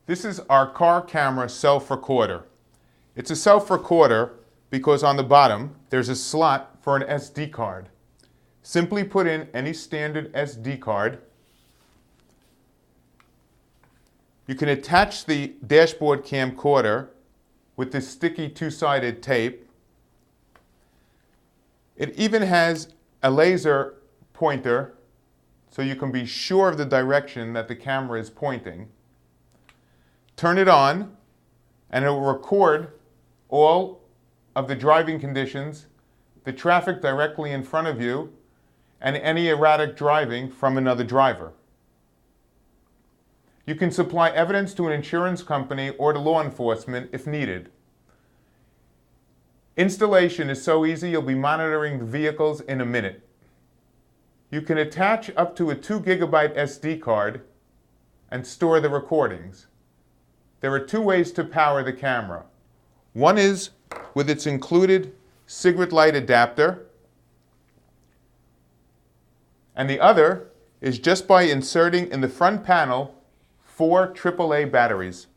This is our car camera self-recorder. It's a self-recorder because on the bottom there's a slot for an SD card. Simply put in any standard SD card. You can attach the dashboard camcorder with this sticky two-sided tape. It even has a laser pointer so you can be sure of the direction that the camera is pointing. Turn it on and it will record all of the driving conditions, the traffic directly in front of you, and any erratic driving from another driver. You can supply evidence to an insurance company or to law enforcement if needed. Installation is so easy you'll be monitoring the vehicles in a minute. You can attach up to a 2 GB SD card and store the recordings. There are two ways to power the camera. One is with its included cigarette light adapter, and the other is just by inserting in the front panel 4 AAA batteries.